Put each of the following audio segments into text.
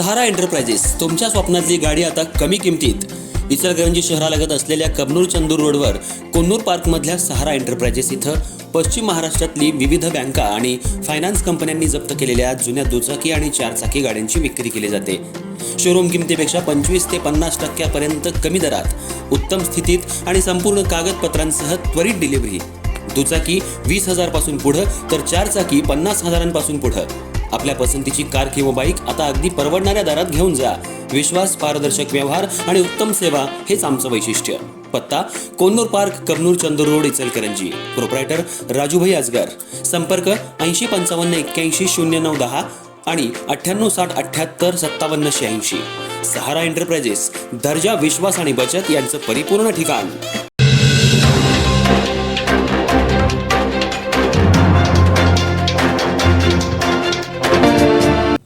सहारा enterprises तुमच्या स्वप्नातली गाडी आता कमी किमतीत. इचलकरंजी शहरालगत असलेल्या कबनूर चंदूर रोडवर कोन्नूर पार्कमधल्या सहारा एंटरप्राइजेस इथं पश्चिम महाराष्ट्रातली विविध बँका आणि फायनान्स कंपन्यांनी जप्त केलेल्या जुन्या दुचाकी आणि चारचाकी गाड्यांची विक्री केली जाते. शोरूम किमतीपेक्षा 25 ते 50% कमी दरात, उत्तम स्थितीत आणि संपूर्ण कागदपत्रांसह त्वरित डिलिव्हरी. दुचाकी 20,000 पासून पुढे तर चारचाकी 50,000 पुढे. आपल्या पसंतीची कार किंवा बाईक आता अगदी परवडणाऱ्या दरात घेऊन जा. विश्वास, पारदर्शक व्यवहार आणि उत्तम सेवा हेच आमचं वैशिष्ट्य. पत्ता Konnur park, Kabnur Chandur road, Ichalkaranji. Proprietor Rajubhai Ajgar. संपर्क 8055810910 आणि 9860785786. सहारा एंटरप्राइजेस, दर्जा, विश्वास आणि बचत यांचं परिपूर्ण ठिकाण.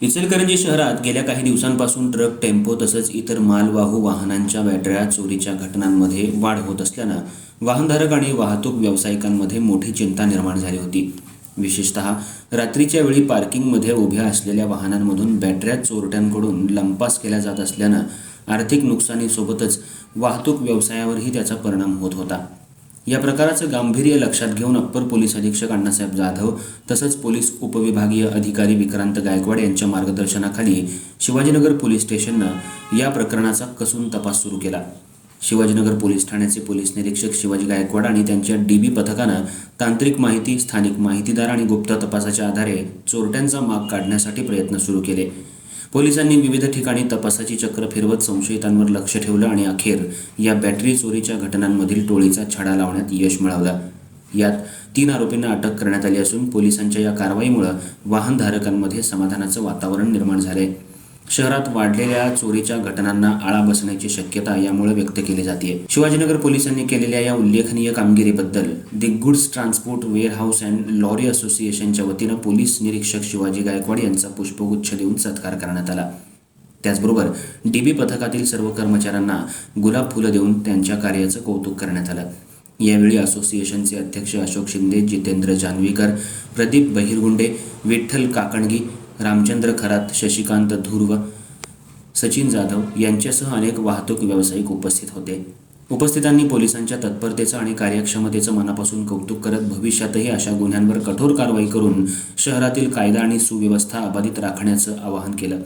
इचलकरंजी शहरात गेल्या काही दिवसांपासून ट्रक, टेम्पो तसंच इतर मालवाहू वाहनांच्या बॅटऱ्या चोरीच्या घटनांमध्ये वाढ होत असल्यानं वाहनधारक आणि वाहतूक व्यावसायिकांमध्ये मोठी चिंता निर्माण झाली होती. विशेषतः रात्रीच्या वेळी पार्किंगमध्ये उभ्या असलेल्या वाहनांमधून बॅटऱ्या चोरट्यांकडून लंपास केल्या जात असल्यानं आर्थिक नुकसानीसोबतच वाहतूक व्यवसायावरही त्याचा परिणाम होत होता. या प्रकाराचं गांभीर्य लक्षात घेऊन अप्पर पोलीस अधीक्षक अण्णासाहेब जाधव तसंच पोलीस उपविभागीय अधिकारी विक्रांत गायकवाड यांच्या मार्गदर्शनाखाली शिवाजीनगर पोलीस स्टेशननं या प्रकरणाचा कसून तपास सुरू केला. शिवाजीनगर पोलीस ठाण्याचे पोलीस निरीक्षक शिवाजी गायकवाड आणि त्यांच्या DB पथकानं तांत्रिक माहिती, स्थानिक माहितीदार आणि गुप्त तपासाच्या आधारे चोरट्यांचा माग काढण्यासाठी प्रयत्न सुरू केले. पोलिसांनी विविध ठिकाणी तपासाची चक्र फिरवत संशयितांवर लक्ष ठेवलं आणि अखेर या बॅटरी चोरीच्या घटनांमधील टोळीचा छडा लावण्यात यश मिळवलं. यात 3 आरोपींना अटक करण्यात आली असून पोलिसांच्या या कारवाईमुळे वाहनधारकांमध्ये समाधानाचं वातावरण निर्माण झाले. शहरात वाढलेल्या चोरीच्या घटनांना आळा बसण्याची शक्यता यामुळे व्यक्त केली जाते. शिवाजीनगर पोलिसांनी केलेल्या या उल्लेखनीय कामगिरीबद्दल the goods transport warehouse and lorry असोसिएशनच्या वतीनं पोलीस निरीक्षक शिवाजी गायकवाड यांचा पुष्पगुच्छ देऊन सत्कार करण्यात आला. त्याचबरोबर DB पथकातील सर्व कर्मचाऱ्यांना गुलाब फुलं देऊन त्यांच्या कार्याचं कौतुक करण्यात आलं. यावेळी असोसिएशनचे अध्यक्ष अशोक शिंदे, जितेंद्र जानवीकर, प्रदीप बहिरगुंडे, विठ्ठल काकणगी, रामचंद्र खरात, शशिकांत धुर्व, सचिन जाधव यांच्यासह अनेक वाहतूक व्यावसायिक उपस्थित होते. उपस्थितांनी पोलिसांच्या तत्परतेचं आणि कार्यक्षमतेचं मनापासून कौतुक करत भविष्यातही अशा गुन्ह्यांवर कठोर कारवाई करून शहरातील कायदा आणि सुव्यवस्था अबाधित राखण्याचं आवाहन केलं.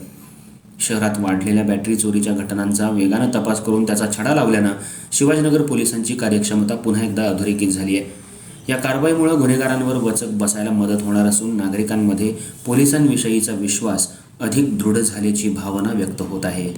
शहरात वाढलेल्या बॅटरी चोरीच्या घटनांचा वेगानं तपास करून त्याचा छडा लावल्यानं शिवाजीनगर पोलिसांची कार्यक्षमता पुन्हा एकदा अधोरेखित झाली आहे. या कारवाईमुळे गुन्हेगारांवर वचक बसायला मदत होणार असून नागरिकांमध्ये पोलिसांविषयीचा विश्वास अधिक दृढ झाल्याची भावना व्यक्त होत आहे.